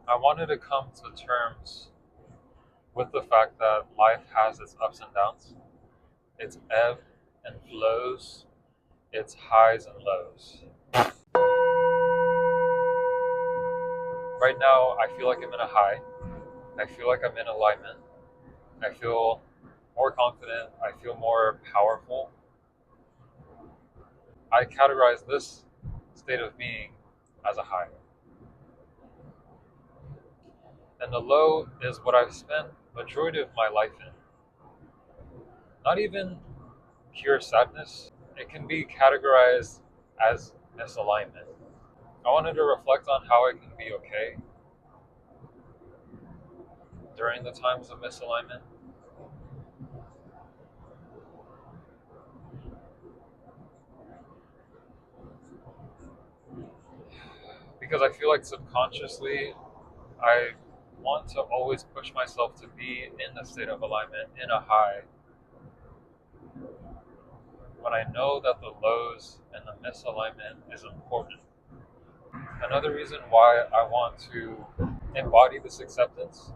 I wanted to come to terms with the fact that life has its ups and downs, its ebb and flows, its highs and lows. Right now, I feel like I'm in a high. I feel like I'm in alignment. I feel more confident. I feel more powerful. I categorize this state of being as a high. And the low is what I've spent majority of my life in. Not even pure sadness. It can be categorized as misalignment. I wanted to reflect on how I can be okay during the times of misalignment. Because I feel like subconsciously I want to always push myself to be in a state of alignment, in a high, when I know that the lows and the misalignment is important. Another reason why I want to embody this acceptance,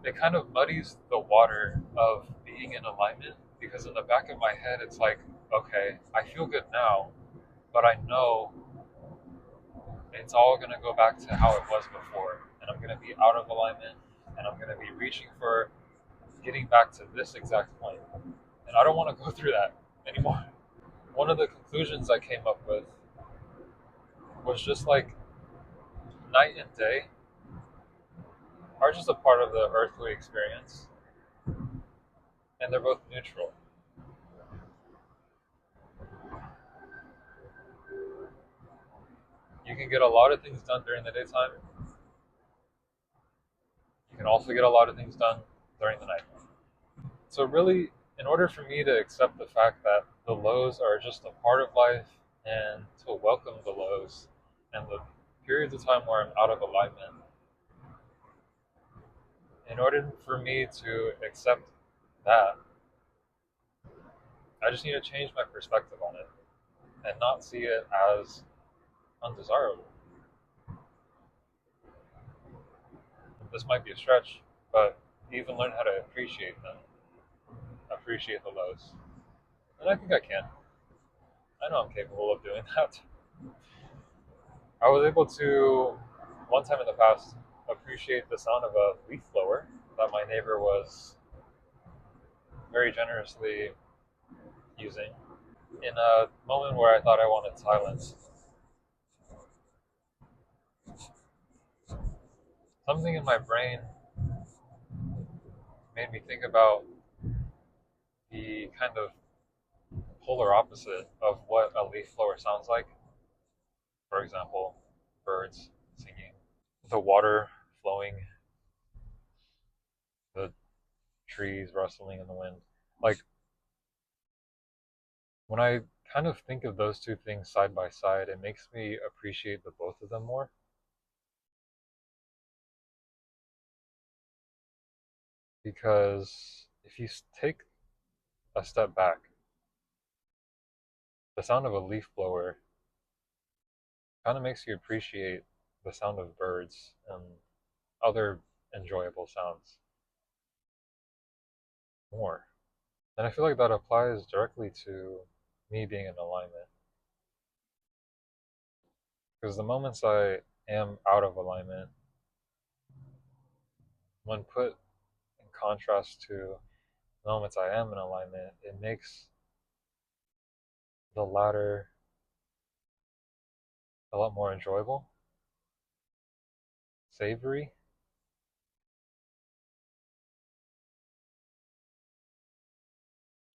it kind of muddies the water of being in alignment because in the back of my head it's like, okay, I feel good now, but I know it's all going to go back to how it was before, and I'm going to be out of alignment, and I'm going to be reaching for getting back to this exact point, and I don't want to go through that anymore. One of the conclusions I came up with was just like night and day are just a part of the earthly experience, and they're both neutral. You can get a lot of things done during the daytime. You can also get a lot of things done during the night. So really, in order for me to accept the fact that the lows are just a part of life and to welcome the lows and the periods of time where I'm out of alignment, in order for me to accept that, I just need to change my perspective on it and not see it as undesirable. This might be a stretch, but even learn how to appreciate them, appreciate the lows. And I think I can. I know I'm capable of doing that. I was able to, one time in the past, appreciate the sound of a leaf blower that my neighbor was very generously using in a moment where I thought I wanted silence. Something in my brain made me think about the kind of polar opposite of what a leaf blower sounds like. For example, birds singing, the water flowing, the trees rustling in the wind. Like, when I kind of think of those two things side by side, it makes me appreciate the both of them more. Because if you take a step back, the sound of a leaf blower kind of makes you appreciate the sound of birds and other enjoyable sounds more. And I feel like that applies directly to me being in alignment. Because the moments I am out of alignment, when put in contrast to the moments I am in alignment, it makes the latter a lot more enjoyable, savory.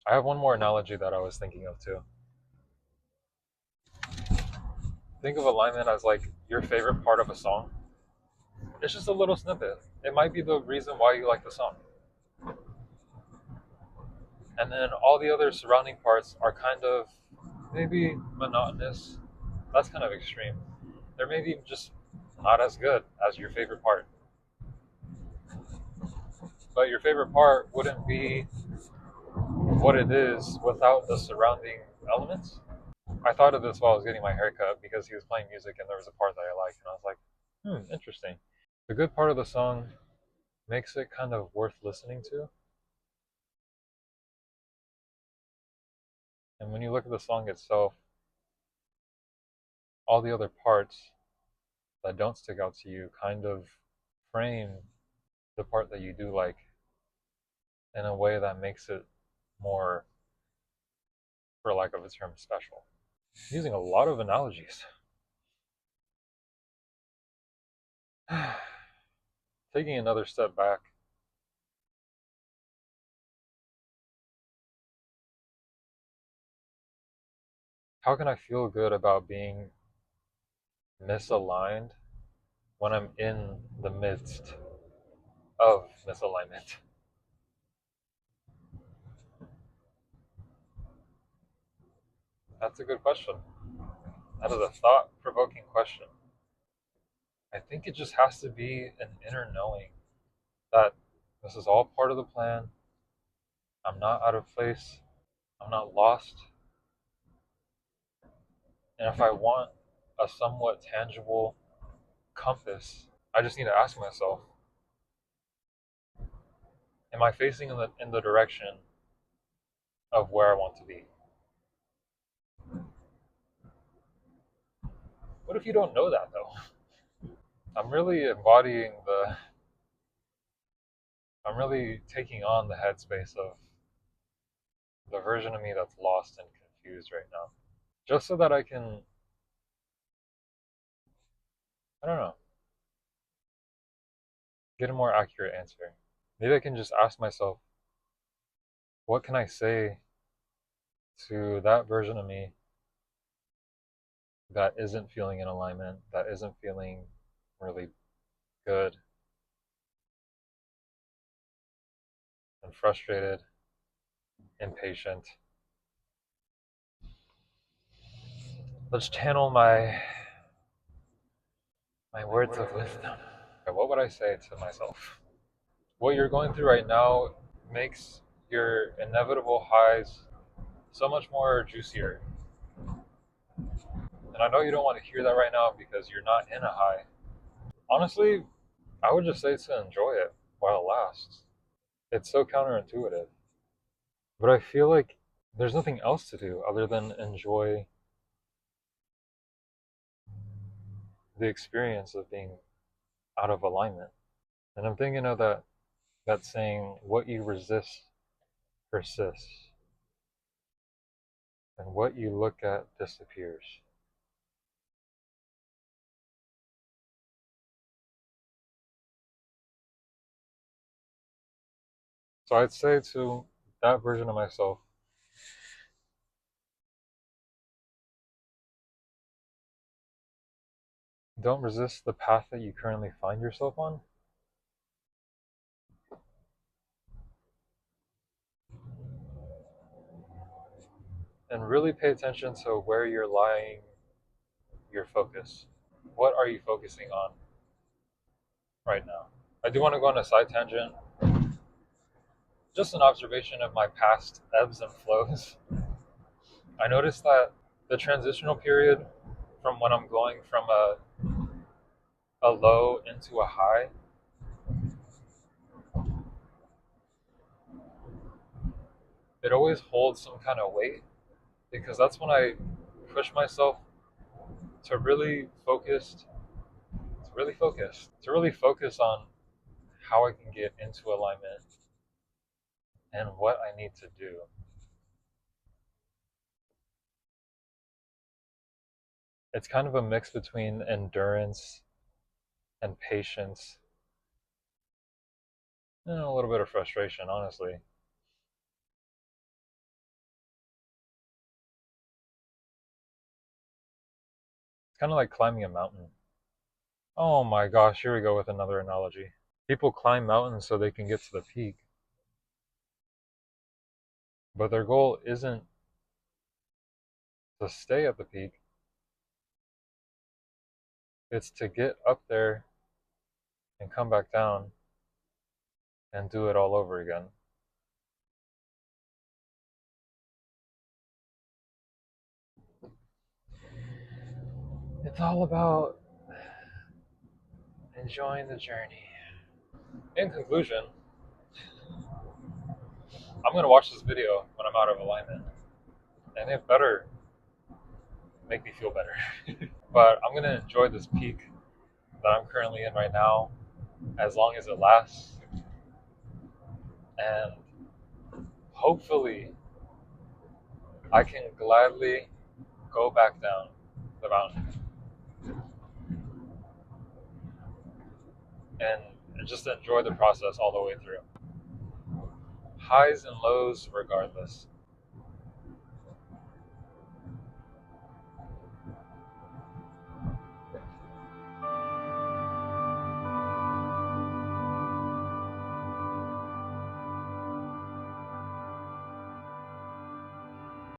I have one more analogy that I was thinking of too. Think of alignment as like your favorite part of a song. It's just a little snippet. It might be the reason why you like the song. And then all the other surrounding parts are kind of maybe monotonous. That's kind of extreme. They're maybe just not as good as your favorite part. But your favorite part wouldn't be what it is without the surrounding elements. I thought of this while I was getting my haircut because he was playing music and there was a part that I liked, and I was like, interesting. The good part of the song makes it kind of worth listening to. And when you look at the song itself, all the other parts that don't stick out to you kind of frame the part that you do like in a way that makes it more, for lack of a term, special. Using a lot of analogies. Taking another step back, how can I feel good about being misaligned when I'm in the midst of misalignment? That's a good question. That is a thought provoking question. I think it just has to be an inner knowing that this is all part of the plan. I'm not out of place. I'm not lost. And if I want a somewhat tangible compass, I just need to ask myself, am I facing in the direction of where I want to be? What if you don't know that though? I'm really embodying I'm really taking on the headspace of the version of me that's lost and confused right now. Just so that I can, I don't know, get a more accurate answer. Maybe I can just ask myself, what can I say to that version of me that isn't feeling in alignment, that isn't feeling really good and frustrated, impatient? Let's channel my words of wisdom. What would I say to myself? What you're going through right now makes your inevitable highs so much more juicier. And I know you don't want to hear that right now because you're not in a high. Honestly, I would just say to enjoy it while it lasts. It's so counterintuitive. But I feel like there's nothing else to do other than enjoy the experience of being out of alignment. And I'm thinking of that saying, what you resist persists, and what you look at disappears. So I'd say to that version of myself, don't resist the path that you currently find yourself on. And really pay attention to where you're lying your focus. What are you focusing on right now? I do want to go on a side tangent. Just an observation of my past ebbs and flows. I noticed that the transitional period from when I'm going from a low into a high, it always holds some kind of weight because that's when I push myself to to really focus on how I can get into alignment and what I need to do. It's kind of a mix between endurance and patience and a little bit of frustration, honestly. It's kind of like climbing a mountain. Oh my gosh, here we go with another analogy. People climb mountains so they can get to the peak, but their goal isn't to stay at the peak, it's to get up there and come back down and do it all over again. It's all about enjoying the journey. In conclusion, I'm gonna watch this video when I'm out of alignment, and it better make me feel better. But I'm gonna enjoy this peak that I'm currently in right now as long as it lasts, and hopefully I can gladly go back down the mountain and just enjoy the process all the way through. Highs and lows regardless.